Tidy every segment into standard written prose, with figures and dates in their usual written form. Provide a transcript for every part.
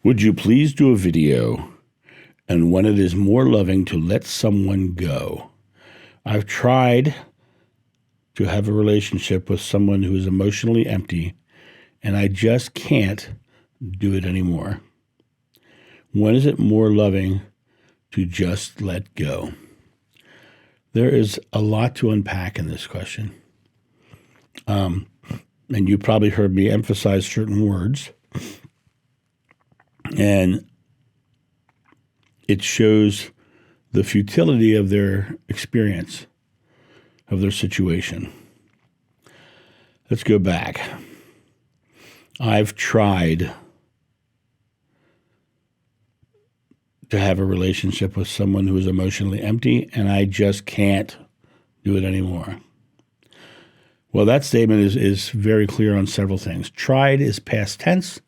Would you please do a video on when it is more loving to let someone go? I've tried to have a relationship with someone who is emotionally empty, and I just can't do it anymore. When is it more loving to just let go? There is a lot to unpack in this question. And you probably heard me emphasize certain words. And it shows the futility of their experience, of their situation. Let's go back. I've tried to have a relationship with someone who is emotionally empty, and I just can't do it anymore. Well, that statement is very clear on several things. Tried is past tense,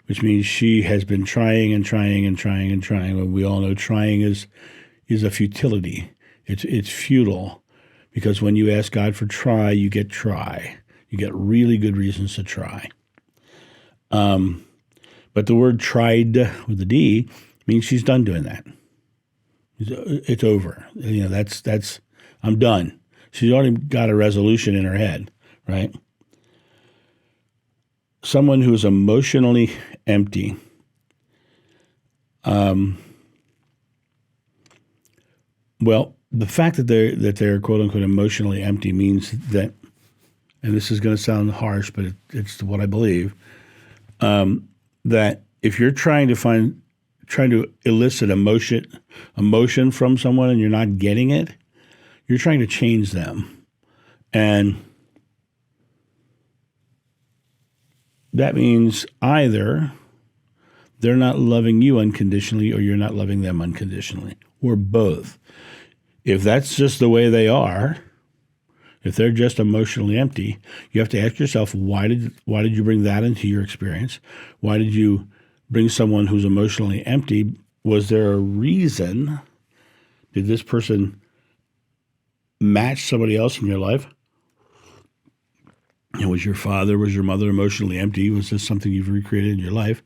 which means she has been trying and trying and trying and trying. Well, we all know trying is a futility. It's futile, because when you ask God for try, you get try. You get really good reasons to try. But the word tried with a D means she's done doing that. It's over. That's I'm done. She's already got a resolution in her head, right? Someone who is emotionally empty. Well, the fact that they're quote unquote emotionally empty means that, and this is going to sound harsh, but it's what I believe, that if you're trying to elicit emotion from someone and you're not getting it, you're trying to change them. And that means either they're not loving you unconditionally or you're not loving them unconditionally, or both. If that's just the way they are, if they're just emotionally empty, you have to ask yourself, why did you bring that into your experience? Why did you bring someone who's emotionally empty? Was there a reason? Did this person match somebody else in your life? Was your father, was your mother emotionally empty? Was this something you've recreated in your life?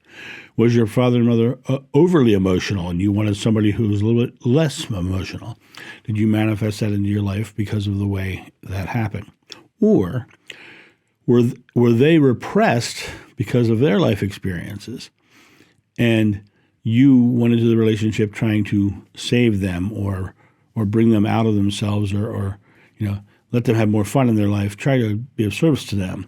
Was your father and mother overly emotional and you wanted somebody who was a little bit less emotional? Did you manifest that into your life because of the way that happened? Or were they repressed because of their life experiences? And you went into the relationship trying to save them or bring them out of themselves or let them have more fun in their life, try to be of service to them,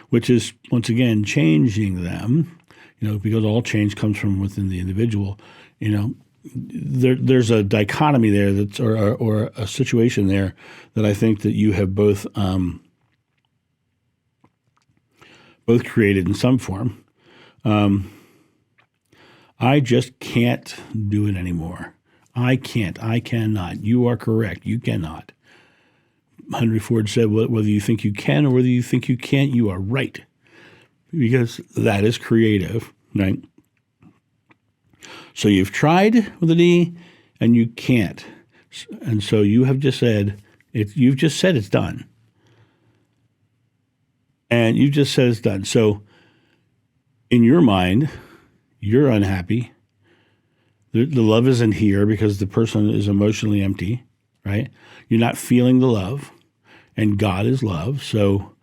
which is, once again, changing them, because all change comes from within the individual. There's a dichotomy there or a situation there that I think that you have both created in some form. I just can't do it anymore. I cannot. You are correct. You cannot. Henry Ford said, whether you think you can or whether you think you can't, you are right. Because that is creative, right? So you've tried with an E and you can't. And so you have just said, you've just said it's done. And you just said it's done. So in your mind, you're unhappy. The love isn't here because the person is emotionally empty, right? You're not feeling the love, and God is love. So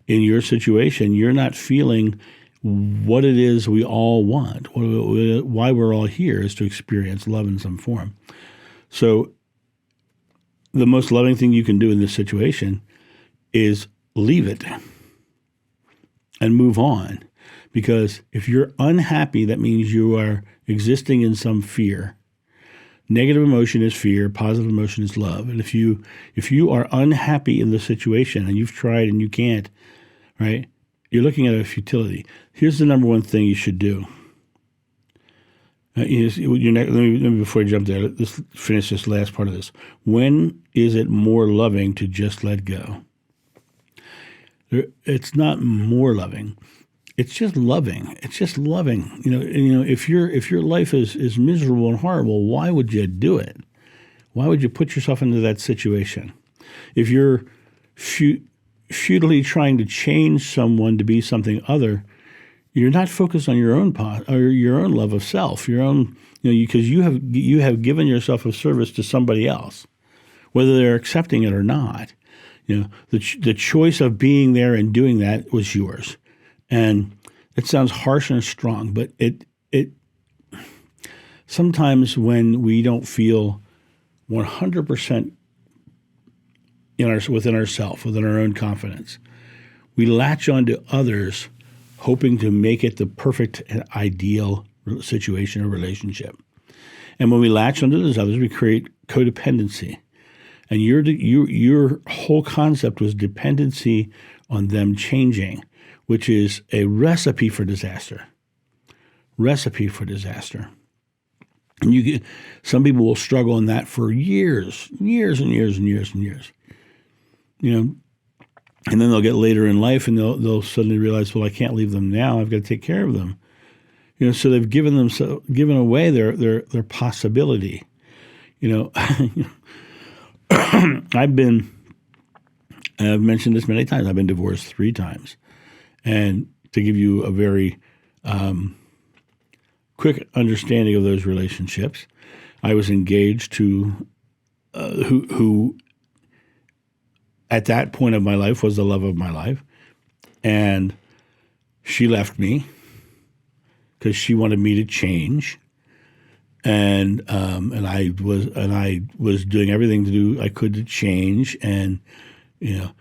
in your situation, you're not feeling what it is we all want. Why we're all here is to experience love in some form. So the most loving thing you can do in this situation is leave it and move on. Because if you're unhappy, that means you are existing in some fear. Negative emotion is fear. Positive emotion is love. And if you are unhappy in the situation and you've tried and you can't, right, you're looking at a futility. Here's the number one thing you should do. Let me before I jump there, let's finish this last part of this. When is it more loving to just let go? It's not more loving. It's just loving. It's just loving. If your life is miserable and horrible, why would you do it? Why would you put yourself into that situation? If you're futilely trying to change someone to be something other, you're not focused on your own or your own love of self, your own, because you have given yourself a service to somebody else, whether they're accepting it or not. The choice of being there and doing that was yours. And it sounds harsh and strong, but it sometimes when we don't feel 100% within ourselves, within our own confidence, we latch onto others, hoping to make it the perfect and ideal situation or relationship. And when we latch onto those others, we create codependency. And your whole concept was dependency on them changing, which is a recipe for disaster. Recipe for disaster. And some people will struggle in that for years and years and years. And then they'll get later in life and they'll suddenly realize, well, I can't leave them now. I've got to take care of them. So they've given away their possibility. I've mentioned this many times. I've been divorced 3 times. And to give you a very quick understanding of those relationships, I was engaged to who at that point of my life was the love of my life. And she left me because she wanted me to change. And I was doing everything I could to change, and I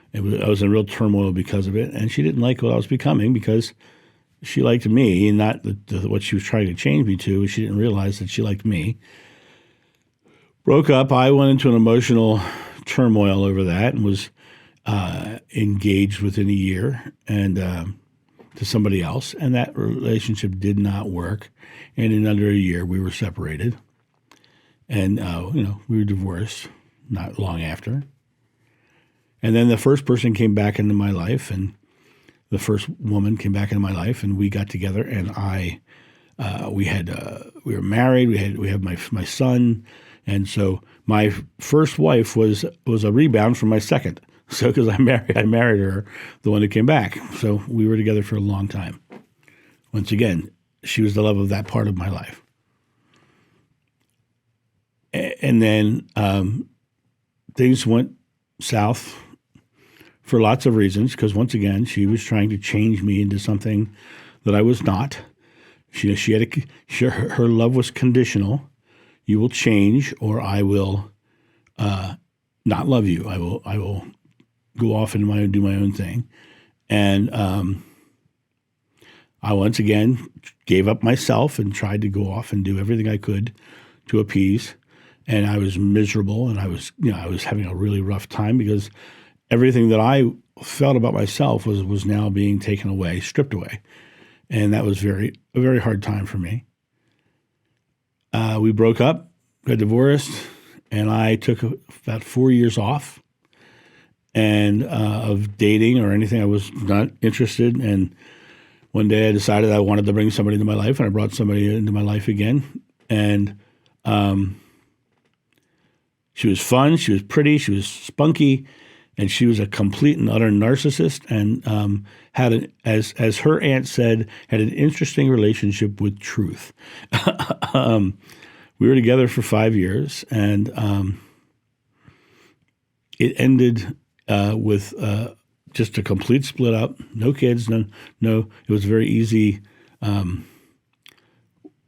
was in real turmoil because of it. And she didn't like what I was becoming because she liked me, and not what she was trying to change me to. She didn't realize that she liked me. Broke up. I went into an emotional turmoil over that, and was engaged within a year and to somebody else, and that relationship did not work. And in under a year, we were separated, and we were divorced not long after. And then the first person came back into my life, and the first woman came back into my life, and we got together, and we were married. We had my son, and so my first wife was a rebound from my second. So because I married her, the one who came back. So we were together for a long time. Once again, she was the love of that part of my life. And then things went south for lots of reasons, because once again, she was trying to change me into something that I was not. Her love was conditional. You will change, or I will not love you. I will go off and do my own thing. And I once again gave up myself and tried to go off and do everything I could to appease. And I was miserable, and I was having a really rough time because everything that I felt about myself was now being taken away, stripped away. And that was a very hard time for me. We broke up, got divorced, and I took about 4 years off and of dating or anything. I was not interested. And one day I decided I wanted to bring somebody into my life, and I brought somebody into my life again. And she was fun, she was pretty, she was spunky, and she was a complete and utter narcissist, and had, as her aunt said, had an interesting relationship with truth. We were together for 5 years, and it ended with just a complete split up. No kids, no. It was a very easy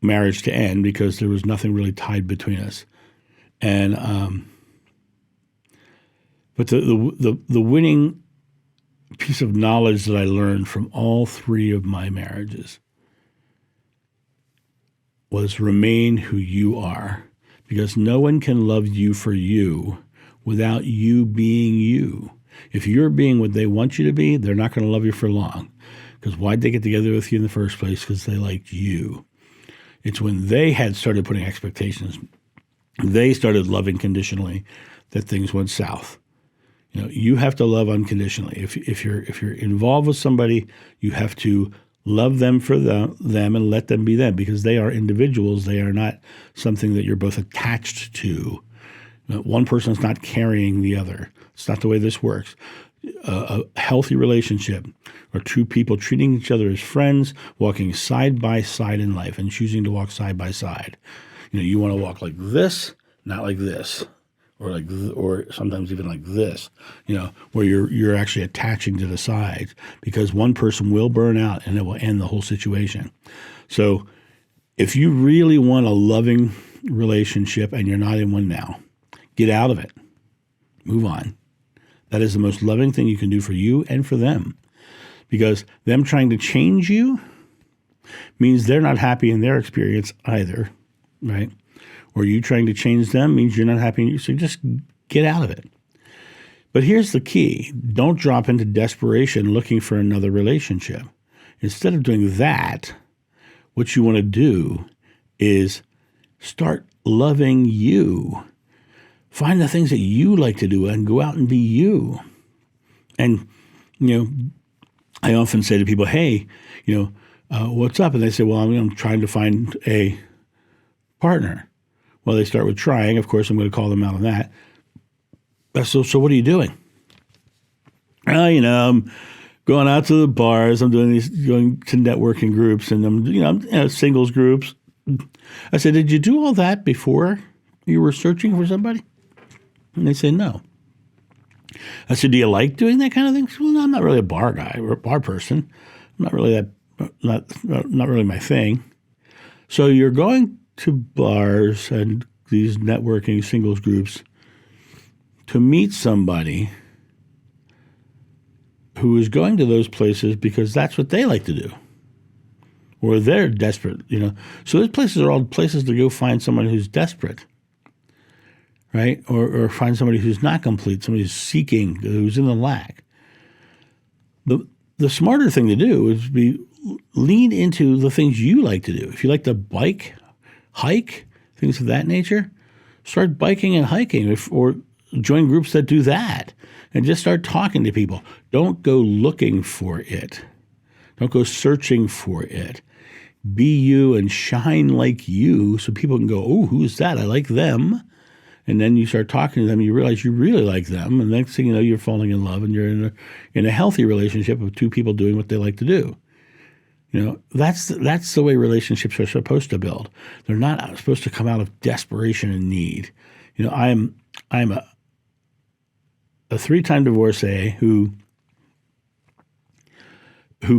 marriage to end because there was nothing really tied between us. And but the winning piece of knowledge that I learned from all 3 of my marriages was remain who you are, because no one can love you for you without you being you. If you're being what they want you to be, they're not going to love you for long. Because why'd they get together with you in the first place? Because they liked you. It's when they had started putting expectations, they started loving conditionally, that things went south. You have to love unconditionally. If you're involved with somebody, you have to love them for them and let them be them, because they are individuals. They are not something that you're both attached to. One person's not carrying the other. It's not the way this works. A healthy relationship are two people treating each other as friends, walking side by side in life and choosing to walk side by side. You want to walk like this, not like this, or sometimes even like this. Where you're actually attaching to the sides, because one person will burn out and it will end the whole situation. So if you really want a loving relationship and you're not in one now, get out of it. Move on. That is the most loving thing you can do for you and for them, because them trying to change you means they're not happy in their experience either, right? Or you trying to change them means you're not happy in you. So just get out of it. But here's the key. Don't drop into desperation looking for another relationship. Instead of doing that, what you want to do is start loving you. Find the things that you like to do and go out and be you. And, I often say to people, hey, what's up? And they say, well, I'm trying to find a partner. Well, they start with trying. Of course, I'm going to call them out on that. So what are you doing? I'm going out to the bars. I'm going to networking groups, and I'm singles groups. I said, did you do all that before you were searching for somebody? And they say, no. I said, do you like doing that kind of thing? Said, well, no, I'm not really a bar guy or a bar person. I'm not really not really my thing. So you're going to bars and these networking singles groups to meet somebody who is going to those places because that's what they like to do. Or they're desperate, So those places are all places to go find someone who's desperate. Right? Or find somebody who's not complete, somebody who's seeking, who's in the lack. The smarter thing to do is lean into the things you like to do. If you like to bike, hike, things of that nature, start biking and hiking, or join groups that do that, and just start talking to people. Don't go looking for it. Don't go searching for it. Be you and shine like you so people can go, oh, who's that? I like them. And then you start talking to them, you realize you really like them, and next thing you know, you're falling in love, and you're in a healthy relationship of two people doing what they like to do. That's the way relationships are supposed to build. They're not supposed to come out of desperation and need. I'm a 3-time divorcee who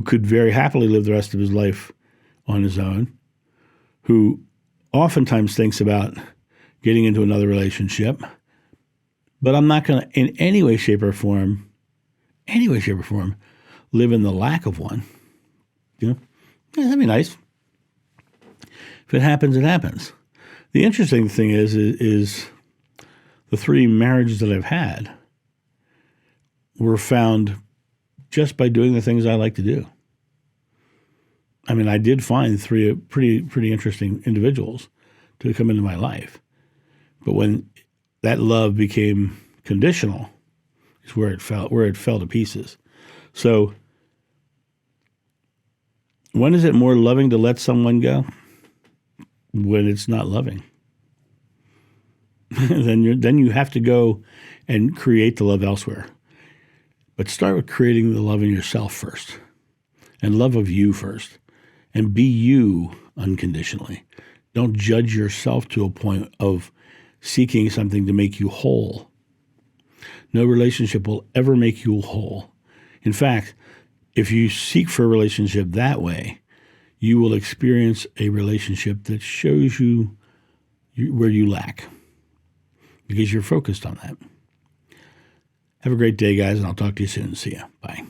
could very happily live the rest of his life on his own, who oftentimes thinks about getting into another relationship, but I'm not going to, in any way, shape, or form, live in the lack of one. That'd be nice. If it happens, it happens. The interesting thing is the 3 marriages that I've had were found just by doing the things I like to do. I did find 3 pretty interesting individuals to come into my life. But when that love became conditional, is where it fell to pieces. So when is it more loving to let someone go? When it's not loving. Then you have to go and create the love elsewhere. But start with creating the love in yourself first, and love of you first, and be you unconditionally. Don't judge yourself to a point of seeking something to make you whole. No relationship will ever make you whole. In fact, if you seek for a relationship that way, you will experience a relationship that shows you where you lack, because you're focused on that. Have a great day, guys, and I'll talk to you soon. See ya. Bye.